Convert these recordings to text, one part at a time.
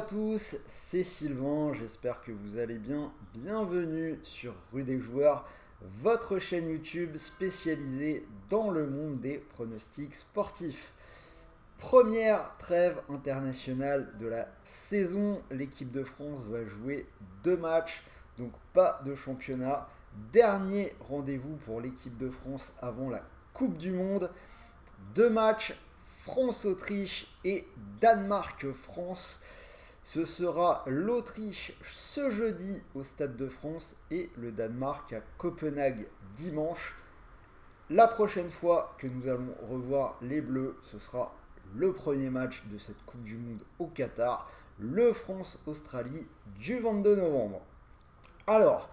tous, c'est Sylvain, j'espère que vous allez bien. Bienvenue sur Rue des Joueurs, votre chaîne YouTube spécialisée dans le monde des pronostics sportifs. Première trêve internationale de la saison, l'équipe de France va jouer 2 matchs, donc pas de championnat. Dernier rendez-vous pour l'équipe de France avant la Coupe du Monde. 2 matchs, France-Autriche et Danemark-France. Ce sera l'Autriche ce jeudi au Stade de France et le Danemark à Copenhague dimanche. La prochaine fois que nous allons revoir les Bleus, ce sera le premier match de cette Coupe du Monde au Qatar, le France-Australie du 22 novembre. Alors,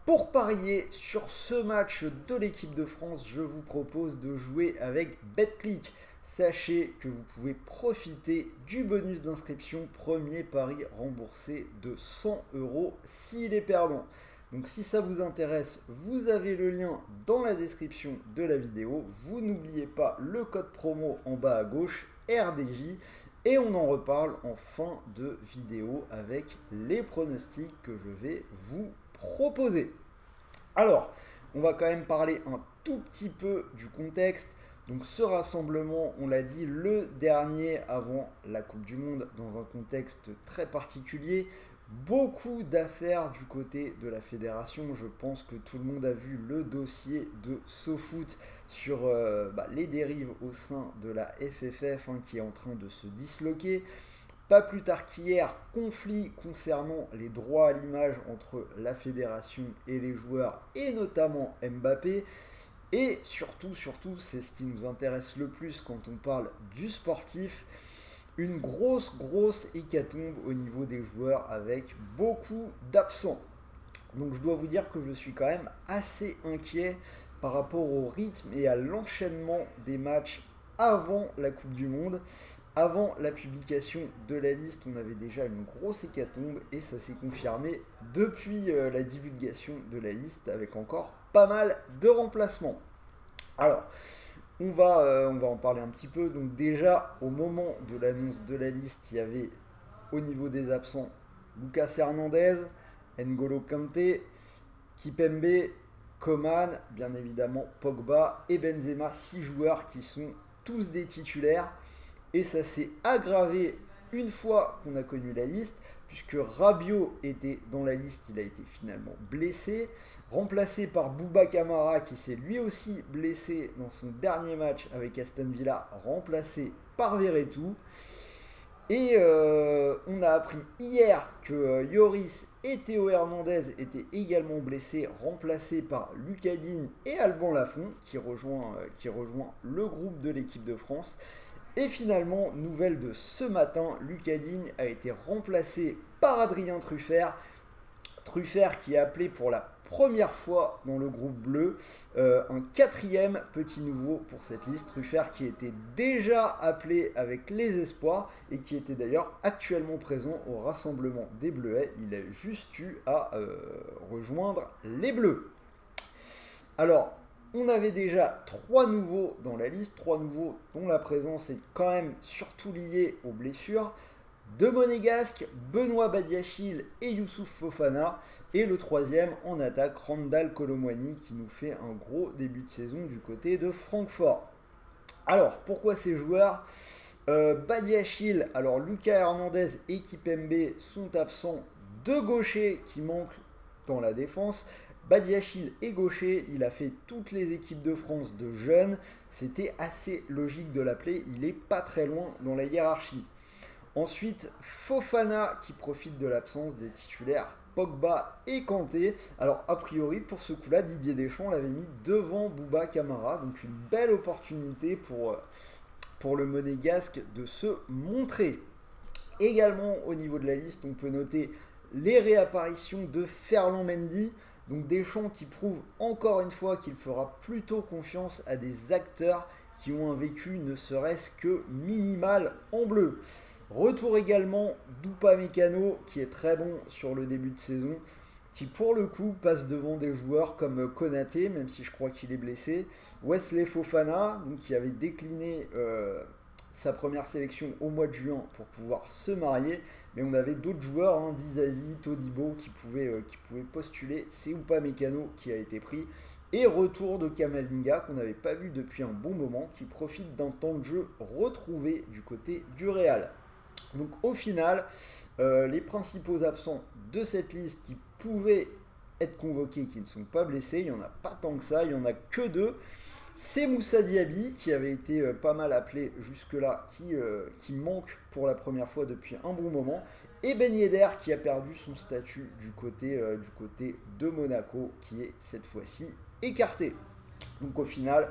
pour parier sur ce match de l'équipe de France, je vous propose de jouer avec BetClick. Sachez que vous pouvez profiter du bonus d'inscription, premier pari remboursé de 100 € s'il est perdant. Donc si ça vous intéresse, vous avez le lien dans la description de la vidéo. Vous n'oubliez pas le code promo en bas à gauche, RDJ. Et on en reparle en fin de vidéo avec les pronostics que je vais vous proposer. Alors, on va quand même parler un tout petit peu du contexte. Donc ce rassemblement, on l'a dit, le dernier avant la Coupe du Monde, dans un contexte très particulier. Beaucoup d'affaires du côté de la fédération. Je pense que tout le monde a vu le dossier de SoFoot sur les dérives au sein de la FFF qui est en train de se disloquer. Pas plus tard qu'hier, conflit concernant les droits à l'image entre la fédération et les joueurs, et notamment Mbappé. Et surtout, c'est ce qui nous intéresse le plus quand on parle du sportif, une grosse hécatombe au niveau des joueurs avec beaucoup d'absents. Donc je dois vous dire que je suis quand même assez inquiet par rapport au rythme et à l'enchaînement des matchs avant la Coupe du Monde. Avant la publication de la liste, on avait déjà une grosse hécatombe et ça s'est confirmé depuis la divulgation de la liste avec encore pas mal de remplacements. Alors, on va en parler un petit peu. Donc déjà, au moment de l'annonce de la liste, il y avait au niveau des absents Lucas Hernandez, N'Golo Kanté, Kipembe, Coman, bien évidemment Pogba et Benzema, 6 joueurs qui sont tous des titulaires. Et ça s'est aggravé une fois qu'on a connu la liste, puisque Rabiot était dans la liste, il a été finalement blessé, remplacé par Bouba Kamara qui s'est lui aussi blessé dans son dernier match avec Aston Villa, remplacé par Verretou. Et on a appris hier que Lloris et Théo Hernandez étaient également blessés, remplacés par Lucas Digne et Alban Lafont qui rejoint le groupe de l'équipe de France. Et finalement, nouvelle de ce matin, Lucas Digne a été remplacé par Adrien Truffert. Truffert qui a appelé pour la première fois dans le groupe bleu, un 4e petit nouveau pour cette liste. Truffert qui était déjà appelé avec les espoirs et qui était d'ailleurs actuellement présent au rassemblement des Bleuets. Il a juste eu à rejoindre les Bleus. Alors, on avait déjà 3 nouveaux dans la liste, 3 nouveaux dont la présence est quand même surtout liée aux blessures. De Monégasque, Benoît Badiachil et Youssouf Fofana. Et le 3e en attaque, Randal Kolo Muani qui nous fait un gros début de saison du côté de Francfort. Alors, pourquoi ces joueurs Badiachil, alors Lucas Hernandez et Kipembe sont absents. 2 gauchers qui manquent dans la défense. Badiachil est gaucher, il a fait toutes les équipes de France de jeunes, c'était assez logique de l'appeler, il est pas très loin dans la hiérarchie. Ensuite, Fofana qui profite de l'absence des titulaires Pogba et Kanté. Alors a priori pour ce coup-là, Didier Deschamps l'avait mis devant Bouba Kamara, donc une belle opportunité pour le Monégasque de se montrer. Également au niveau de la liste, on peut noter les réapparitions de Ferland Mendy. Donc Deschamps qui prouve encore une fois qu'il fera plutôt confiance à des acteurs qui ont un vécu ne serait-ce que minimal en bleu. Retour également d'Upamecano qui est très bon sur le début de saison, qui pour le coup passe devant des joueurs comme Konaté, même si je crois qu'il est blessé. Wesley Fofana, donc, qui avait décliné sa première sélection au mois de juin pour pouvoir se marier, mais on avait d'autres joueurs, hein, Dizazi, Todibo, qui pouvaient postuler. C'est Upamecano qui a été pris. Et retour de Camavinga, qu'on n'avait pas vu depuis un bon moment, qui profite d'un temps de jeu retrouvé du côté du Real. Donc au final, les principaux absents de cette liste qui pouvaient être convoqués, qui ne sont pas blessés, il n'y en a pas tant que ça, il n'y en a que 2. C'est Moussa Diaby qui avait été pas mal appelé jusque-là, qui manque pour la première fois depuis un bon moment, et Ben Yedder qui a perdu son statut du côté de Monaco, qui est cette fois-ci écarté. Donc au final,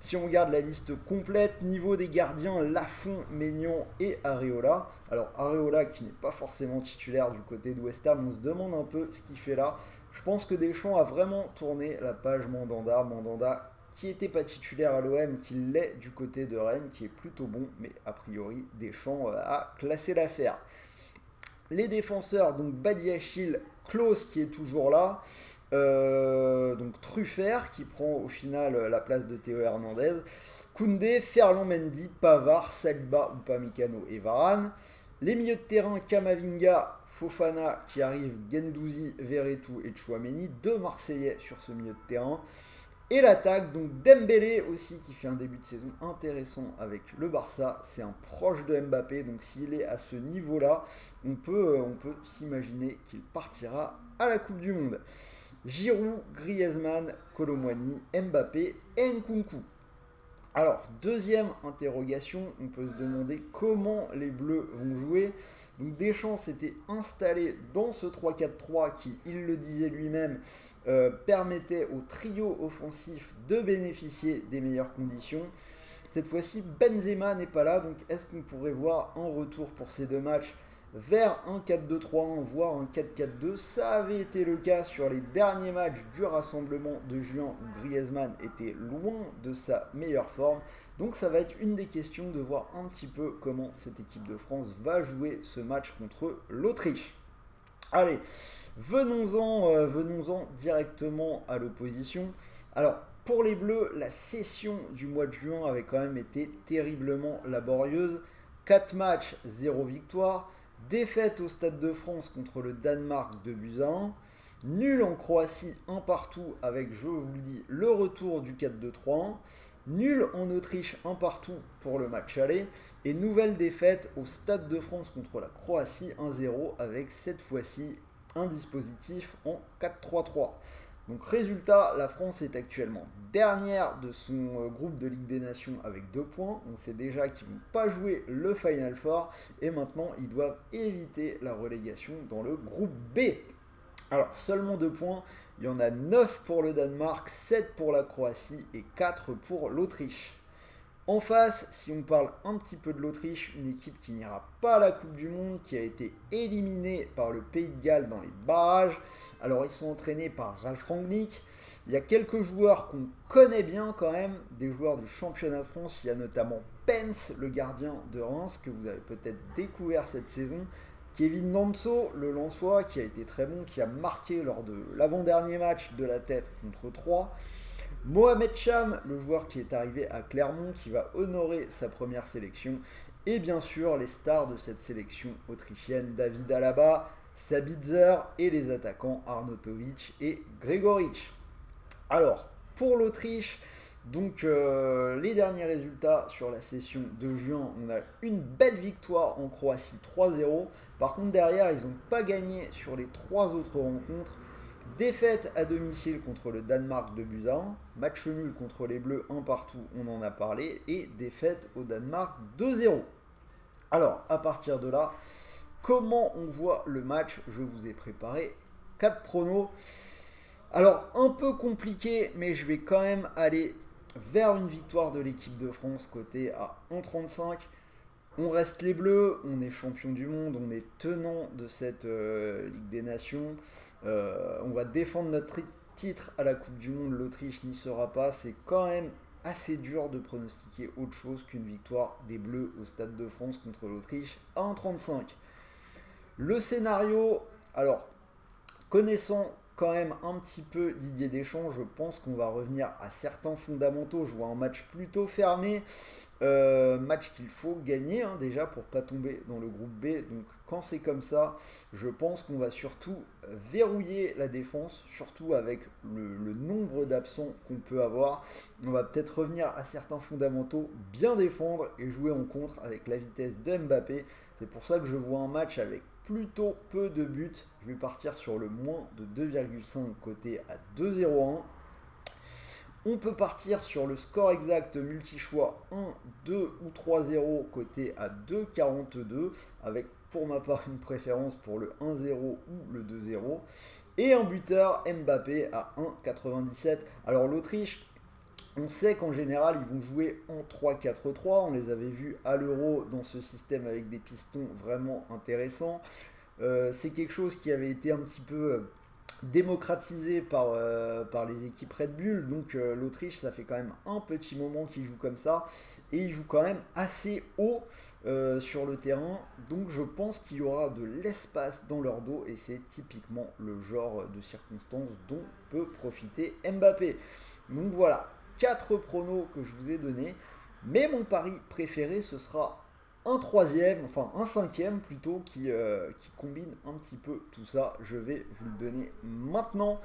si on regarde la liste complète, niveau des gardiens, Lafont, Maignan et Areola. Alors Areola qui n'est pas forcément titulaire du côté de West Ham, on se demande un peu ce qu'il fait là. Je pense que Deschamps a vraiment tourné la page Mandanda. Mandanda qui n'était pas titulaire à l'OM, qui l'est du côté de Rennes, qui est plutôt bon, mais a priori Deschamps a classé l'affaire. Les défenseurs, donc Badiachil, Klose qui est toujours là, donc Truffert qui prend au final la place de Théo Hernandez, Koundé, Ferland Mendy, Pavard, Saliba, Upamecano et Varane. Les milieux de terrain, Camavinga, Fofana qui arrive, Guendouzi, Verretou et Tchouaméni, 2 Marseillais sur ce milieu de terrain. Et l'attaque, donc Dembélé aussi qui fait un début de saison intéressant avec le Barça, c'est un proche de Mbappé, donc s'il est à ce niveau-là, on peut s'imaginer qu'il partira à la Coupe du Monde. Giroud, Griezmann, Kolo Muani, Mbappé et Nkunku. Alors, deuxième interrogation, on peut se demander comment les Bleus vont jouer. Donc Deschamps s'était installé dans ce 3-4-3 qui, il le disait lui-même, permettait au trio offensif de bénéficier des meilleures conditions. Cette fois-ci, Benzema n'est pas là, donc est-ce qu'on pourrait voir un retour pour ces 2 matchs vers un 4-2-3-1, voire un 4-4-2. Ça avait été le cas sur les derniers matchs du rassemblement de juin où Griezmann était loin de sa meilleure forme. Donc ça va être une des questions de voir un petit peu comment cette équipe de France va jouer ce match contre l'Autriche. Allez, venons-en directement à l'opposition. Alors, pour les Bleus, la session du mois de juin avait quand même été terriblement laborieuse. 4 matchs, 0 victoire. Défaite au Stade de France contre le Danemark 2-1. Nul en Croatie, 1 partout avec, je vous le dis, le retour du 4-2-3-1. Nul en Autriche, 1 partout pour le match aller. Et nouvelle défaite au Stade de France contre la Croatie, 1-0 avec cette fois-ci un dispositif en 4-3-3. Donc résultat, la France est actuellement dernière de son groupe de Ligue des Nations avec 2 points. On sait déjà qu'ils ne vont pas jouer le Final Four et maintenant ils doivent éviter la relégation dans le groupe B. Alors seulement 2 points, il y en a 9 pour le Danemark, 7 pour la Croatie et 4 pour l'Autriche. En face, si on parle un petit peu de l'Autriche, une équipe qui n'ira pas à la Coupe du Monde, qui a été éliminée par le Pays de Galles dans les barrages. Alors ils sont entraînés par Ralf Rangnick. Il y a quelques joueurs qu'on connaît bien quand même, des joueurs du championnat de France. Il y a notamment Pence, le gardien de Reims, que vous avez peut-être découvert cette saison. Kevin Danso, le Lensois, qui a été très bon, qui a marqué lors de l'avant-dernier match de la tête contre Troyes. Mohamed Cham, le joueur qui est arrivé à Clermont, qui va honorer sa première sélection. Et bien sûr, les stars de cette sélection autrichienne, David Alaba, Sabitzer et les attaquants Arnautovic et Gregoritsch. Alors, pour l'Autriche, donc les derniers résultats sur la session de juin, on a une belle victoire en Croatie 3-0. Par contre, derrière, ils n'ont pas gagné sur les 3 autres rencontres. Défaite à domicile contre le Danemark 2-1, match nul contre les Bleus 1 partout, on en a parlé, et défaite au Danemark 2-0. Alors, à partir de là, comment on voit le match? Je vous ai préparé 4 pronos. Alors, un peu compliqué, mais je vais quand même aller vers une victoire de l'équipe de France côté à 1,35. On reste les Bleus, on est champion du monde, on est tenant de cette Ligue des Nations. On va défendre notre titre à la Coupe du Monde, l'Autriche n'y sera pas. C'est quand même assez dur de pronostiquer autre chose qu'une victoire des Bleus au Stade de France contre l'Autriche à 1,35. Le scénario, alors, connaissant quand même un petit peu Didier Deschamps. Je pense qu'on va revenir à certains fondamentaux. Je vois un match plutôt fermé, match qu'il faut gagner hein, déjà pour pas tomber dans le groupe B. Donc quand c'est comme ça, je pense qu'on va surtout verrouiller la défense, surtout avec le nombre d'absents qu'on peut avoir. On va peut-être revenir à certains fondamentaux, bien défendre et jouer en contre avec la vitesse de Mbappé. C'est pour ça que je vois un match avec plutôt peu de buts. Je vais partir sur le moins de 2,5 côté à 2,01. On peut partir sur le score exact multi-choix 1, 2 ou 3-0 côté à 2,42 avec pour ma part une préférence pour le 1-0 ou le 2-0 et un buteur Mbappé à 1,97. Alors l'Autriche, on sait qu'en général ils vont jouer en 3-4-3, on les avait vus à l'Euro dans ce système avec des pistons vraiment intéressants. C'est quelque chose qui avait été un petit peu démocratisé par les équipes Red Bull. Donc l'Autriche, ça fait quand même un petit moment qu'ils jouent comme ça. Et ils jouent quand même assez haut sur le terrain. Donc je pense qu'il y aura de l'espace dans leur dos. Et c'est typiquement le genre de circonstances dont peut profiter Mbappé. Donc voilà, 4 pronos que je vous ai donnés. Mais mon pari préféré, ce sera un troisième, enfin un cinquième plutôt, qui combine un petit peu tout ça. Je vais vous le donner maintenant.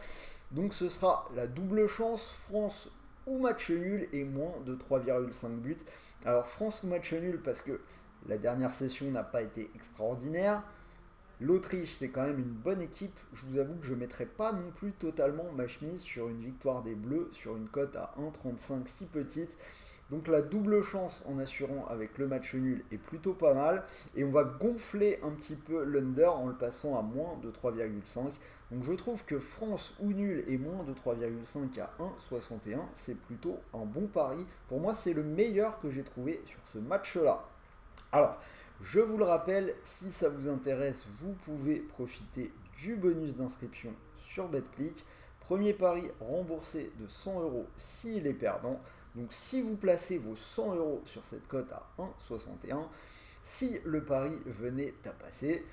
Donc ce sera la double chance, France ou match nul et moins de 3,5 buts. Alors France ou match nul parce que la dernière session n'a pas été extraordinaire. L'Autriche, c'est quand même une bonne équipe. Je vous avoue que je ne mettrai pas non plus totalement ma chemise sur une victoire des Bleus, sur une cote à 1,35 si petite. Donc la double chance en assurant avec le match nul est plutôt pas mal. Et on va gonfler un petit peu l'under en le passant à moins de 3,5. Donc je trouve que France ou nul et moins de 3,5 à 1,61, c'est plutôt un bon pari. Pour moi, c'est le meilleur que j'ai trouvé sur ce match-là. Alors, je vous le rappelle, si ça vous intéresse, vous pouvez profiter du bonus d'inscription sur BetClick. Premier pari remboursé de 100 € s'il est perdant. Donc si vous placez vos 100 € sur cette cote à 1,61, si le pari venait à passer,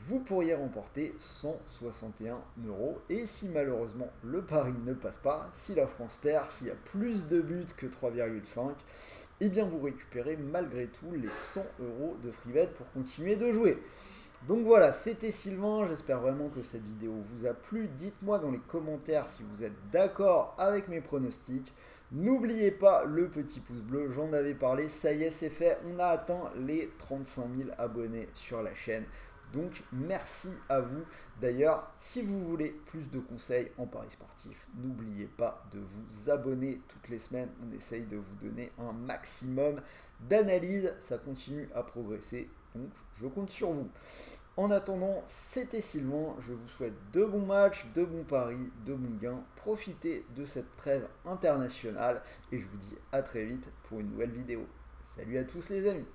vous pourriez remporter 161 €. Et si malheureusement le pari ne passe pas, si la France perd, s'il y a plus de buts que 3,5, eh bien vous récupérez malgré tout les 100 € de free bet pour continuer de jouer. Donc voilà, c'était Sylvain, j'espère vraiment que cette vidéo vous a plu. Dites-moi dans les commentaires si vous êtes d'accord avec mes pronostics. N'oubliez pas le petit pouce bleu, j'en avais parlé, ça y est c'est fait, on a atteint les 35 000 abonnés sur la chaîne. Donc merci à vous. D'ailleurs, si vous voulez plus de conseils en paris sportif, n'oubliez pas de vous abonner toutes les semaines. On essaye de vous donner un maximum d'analyses. Ça continue à progresser, donc je compte sur vous. En attendant, c'était Sylvain. Je vous souhaite de bons matchs, de bons paris, de bons gains. Profitez de cette trêve internationale et je vous dis à très vite pour une nouvelle vidéo. Salut à tous les amis.